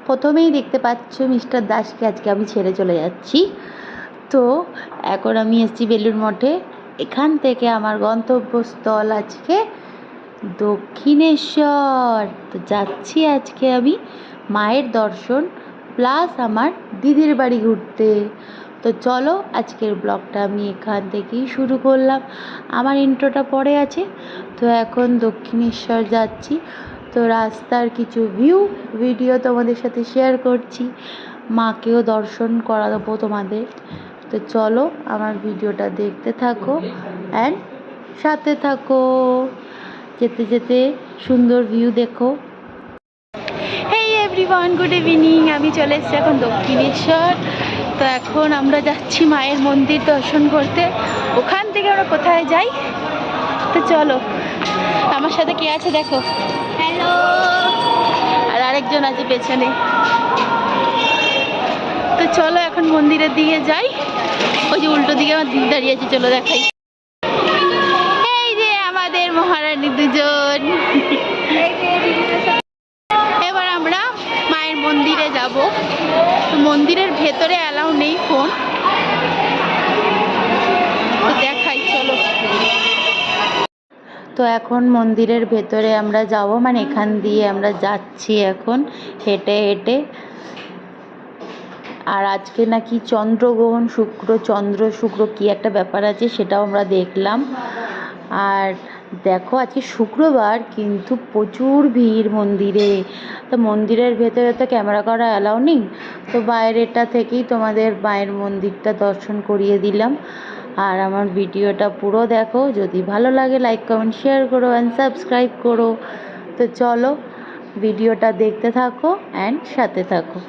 প্রথমেই দেখতে পাচ্ছ মিস্টার দাসকে আজকে আমি ছেড়ে চলে যাচ্ছি। তো এখন আমি এসেছি বেলুড় মঠে। এখান থেকে আমার গন্তব্যস্থল আজকে দক্ষিণেশ্বর। তো যাচ্ছি আজকে আমি মায়ের দর্শন প্লাস আমার দিদির বাড়ি ঘুরতে। তো চলো আজকের ব্লগটা আমি এখান থেকেই শুরু করলাম, আমার ইন্ট্রোটা পড়ে আছে। তো এখন দক্ষিণেশ্বর যাচ্ছি, তো রাস্তার কিছু ভিডিও তোমাদের সাথে শেয়ার করছি, মাকেও দর্শন করাবো তোমাদের। তো চলো আমার ভিডিওটা দেখতে থাকো অ্যান্ড সাথে থাকো, যেতে যেতে সুন্দর ভিউ দেখো। হেই এভরিওয়ান, গুড ইভিনিং। আমি চলে এসেছি এখন দক্ষিণেশ্বর। তো এখন আমরা যাচ্ছি মায়ের মন্দির দর্শন করতে। ওখান থেকে আমরা কোথায় যাই তো চলো, আমার সাথে কে আছে দেখো। হ্যালো। আর আরেকজন আছে পেছনে। তো চলো এখন মন্দিরের দিকে যাই। ওই যে উল্টো দিকে আমার দিদি দাঁড়িয়ে আছে, চলো দেখাই। এই যে আমাদের মহারানী দুজন। এবার আমরা মায়ের মন্দিরে যাব। মন্দিরের ভেতরে অ্যালাউ নেই ফোন, তো দেখাই চলো। তো এখন মন্দিরের ভেতরে আমরা যাব, মানে এখান দিয়ে আমরা যাচ্ছি এখন হেঁটে হেঁটে। আর আজকে নাকি চন্দ্রগ্রহণ, চন্দ্র শুক্র কি একটা ব্যাপার আছে, সেটাও আমরা দেখলাম। আর দেখো আজকে শুক্রবার কিন্তু প্রচুর ভিড় মন্দিরে। তো মন্দিরের ভেতরে তো ক্যামেরা করা অ্যালাউ নেই, তো বাইরেটা থেকেই তোমাদের মায়ের মন্দিরটা দর্শন করিয়ে দিলাম। আর আমার ভিডিওটা পুরো দেখো, যদি ভালো লাগে লাইক কমেন্ট শেয়ার করো অ্যান্ড সাবস্ক্রাইব করো। তো চলো ভিডিওটা দেখতে থাকো অ্যান্ড সাথে থাকো।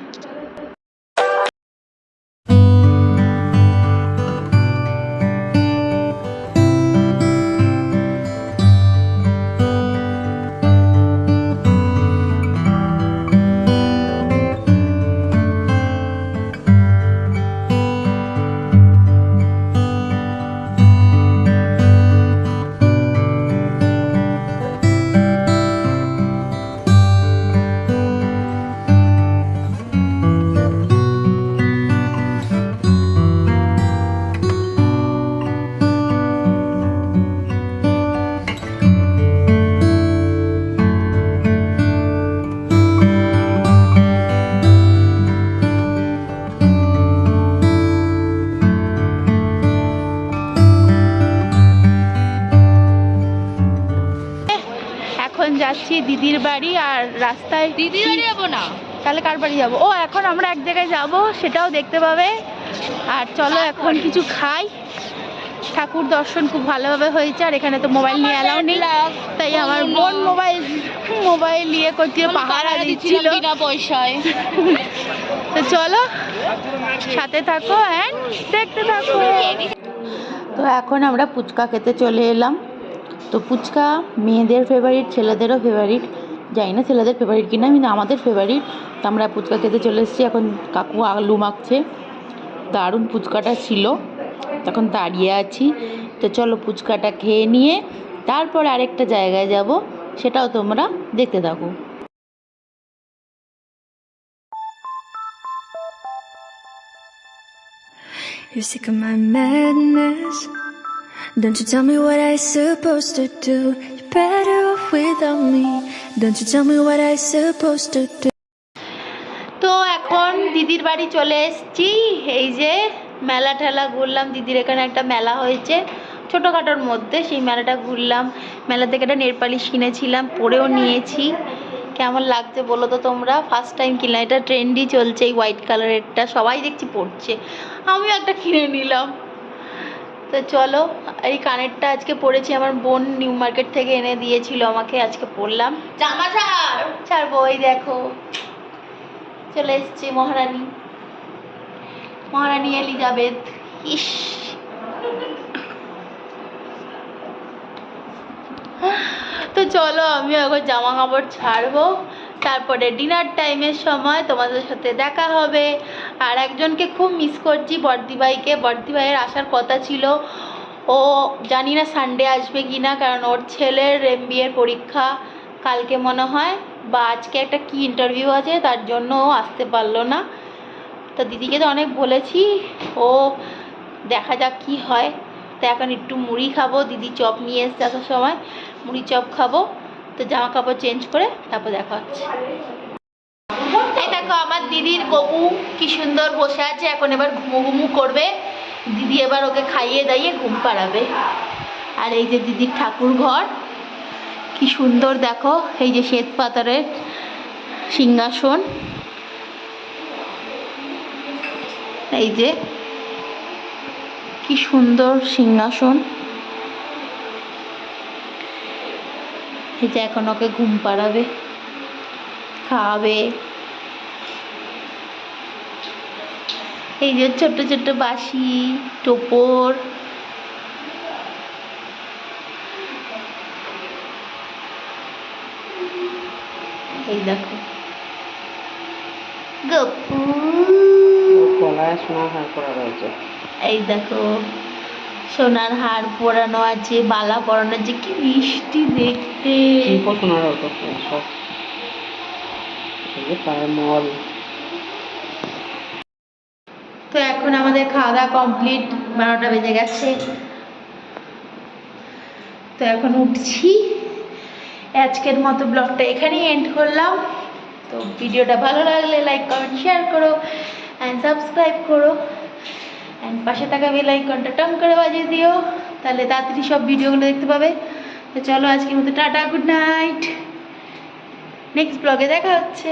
এখন যাচ্ছি দিদির বাড়ি। আর রাস্তায় দিদির বাড়ি যাবো না, তাহলে কার বাড়ি যাবো? ও এখন আমরা এক জায়গায় যাব, সেটাও দেখতে পাবে। আর চলো এখন কিছু খাই। ঠাকুর দর্শন খুব ভালোভাবে হয়েছে। আর এখানে তো মোবাইল নিয়ে অ্যালাউ নেই, তাই আমার বোন মোবাইল নিয়ে করছে, পাহারা দিচ্ছিল বিনা পয়সায়। তো চলো সাথে থাকো অ্যান্ড দেখতে থাকো। তো এখন আমরা ফুচকা খেতে চলে এলাম। তো ফুচকা মেয়েদের ফেভারিট, ছেলেদেরও ফেভারিট। জানি না ছেলেদের ফেভারিট কিনা, কিন্তু আমাদের ফেভারিট। তো আমরা ফুচকা খেতে চলে এসেছি। এখন কাকু আলু মাখছে, দারুণ ফুচকাটা ছিল। তখন দাঁড়িয়ে আছি। তো চলো ফুচকাটা খেয়ে নিয়ে তারপর আরেকটা জায়গায় যাব, সেটাও তোমরা দেখতে থাকো। You're sick of my madness. Don't you tell me what I supposed to do. You're better off without me. Don't you tell me what I supposed to do. তো এখন দিদির বাড়ি চলে এসেছি। এই যে মেলা ঠেলা ঘুরলাম, দিদির এখানে একটা মেলা হয়েছে ছোটোখাটোর মধ্যে, সেই মেলাটা ঘুরলাম। মেলা থেকে একটা নেল পালিশ কিনেছিলাম, পরেও নিয়েছি। কেমন লাগছে বলো তো তোমরা? ফার্স্ট টাইম কিনলাম, এটা ট্রেন্ডই চলছে এই হোয়াইট কালারেরটা, সবাই দেখছি পরছে, আমিও একটা কিনে নিলাম। তো চলো, এই কানেরটা আজকে পরেছি, আমার বোন নিউ মার্কেট থেকে এনে দিয়েছিল আমাকে, আজকে পরলাম। জামা ছাড়বো। ওই দেখো চলে এসছে মহারানী এলিজাবেথ। ইস, তো চলো আমি এখন জামা কাপড় ছাড়বো, তারপরে ডিনার টাইমের সময় তোমাদের সাথে দেখা হবে। আর একজনকে খুব মিস করছি, বর্দিভাইকে। বর্দিভাইয়ের আসার কথা ছিল, ও জানি না সানডে আসবে কি না, কারণ ওর ছেলের MBA পরীক্ষা কালকে মনে হয়। বা আজকে একটা কি ইন্টারভিউ আছে তার জন্য ও আসতে পারলো না। তো দিদিকে তো অনেক বলেছি, ও দেখা যাক কি হয়। তো এখন একটু মুড়ি খাবো, দিদি চপ নিয়ে এসছে আসার সময়, মুড়ি চপ খাবো। তো জামা কাপড় চেঞ্জ করে তারপর দেখা হচ্ছে। এই দেখো আমার দিদির গপু কি সুন্দর বসে আছে, এখন এবার ঘুমু করবে। দিদি এবার ওকে খাইয়ে দাইয়ে ঘুম পাড়াবে। আর এই যে দিদির ঠাকুর ঘর কি সুন্দর দেখো, এই যে শ্বেত পাথরের সিংহাসন, এই যে কি সুন্দর সিংহাসন। এই যে এখন ওকে ঘুম পাড়াবে, খাওয়াবে। এই যে ছোট্ট ছোট্ট বাঁশি, টোপর, এই দেখো গপু। গলায় সোনার হার পরা রয়েছে। এই দেখো সোনার হার পরানো আছে, বালা পরানো আছে, কি মিষ্টি দেখতে। সোনার হতো সব, পায়ের মল। তো এখন আমাদের খাওয়া দাওয়া কমপ্লিট, 12টা বেজে গেছে। তো এখন উঠছি। আজকের মতো ব্লগটা এখানেই এন্ড করলাম। তো ভিডিওটা ভালো লাগলে লাইক কমেন্ট শেয়ার করো অ্যান্ড সাবস্ক্রাইব করো অ্যান্ড পাশে থাকা বেল আইকনটা টং করে বাজিয়ে দিও, তাহলে তাড়াতাড়ি সব ভিডিওগুলো দেখতে পাবে। তো চলো আজকের মতো টাটা, গুড নাইট, নেক্সট ব্লগে দেখা হচ্ছে।